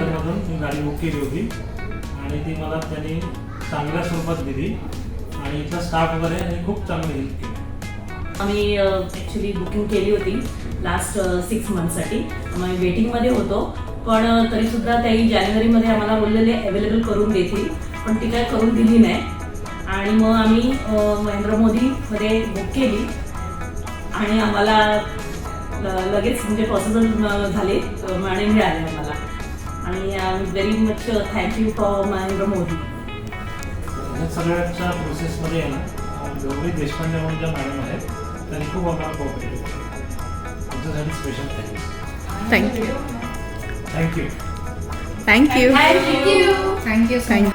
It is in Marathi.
थिएटरमधून मी गाडी बुक केली होती आणि ती मला त्यांनी चांगल्या स्वरूपात दिली आणि इथला स्टाफ वगैरे आणि खूप चांगली हेल्प केली. आम्ही ॲक्च्युली बुकिंग केली होती लास्ट 6 मंथसाठी. आम्ही वेटिंगमध्ये होतो, पण तरीसुद्धा त्याही जानेवारीमध्ये आम्हाला बोललेले अवेलेबल करून देतील, पण ती काय करून दिली नाही. आणि मग आम्ही महेंद्र मोदीमध्ये बुक केली आणि आम्हाला लगेच म्हणजे पॉसिबल झाले आणि मिळाले आम्हाला. आणि I am very much thank you for Mahendra Modi. या सगळ्याच्या प्रोसेसमध्ये आहे ना गौरी देशपांडे म्हणून ज्या मॅडम आहेत त्यांनी खूप आम्हाला कोऑपरेट केलं. त्याच्यासाठी special thank you thank you. Thank you thank you. Thank you.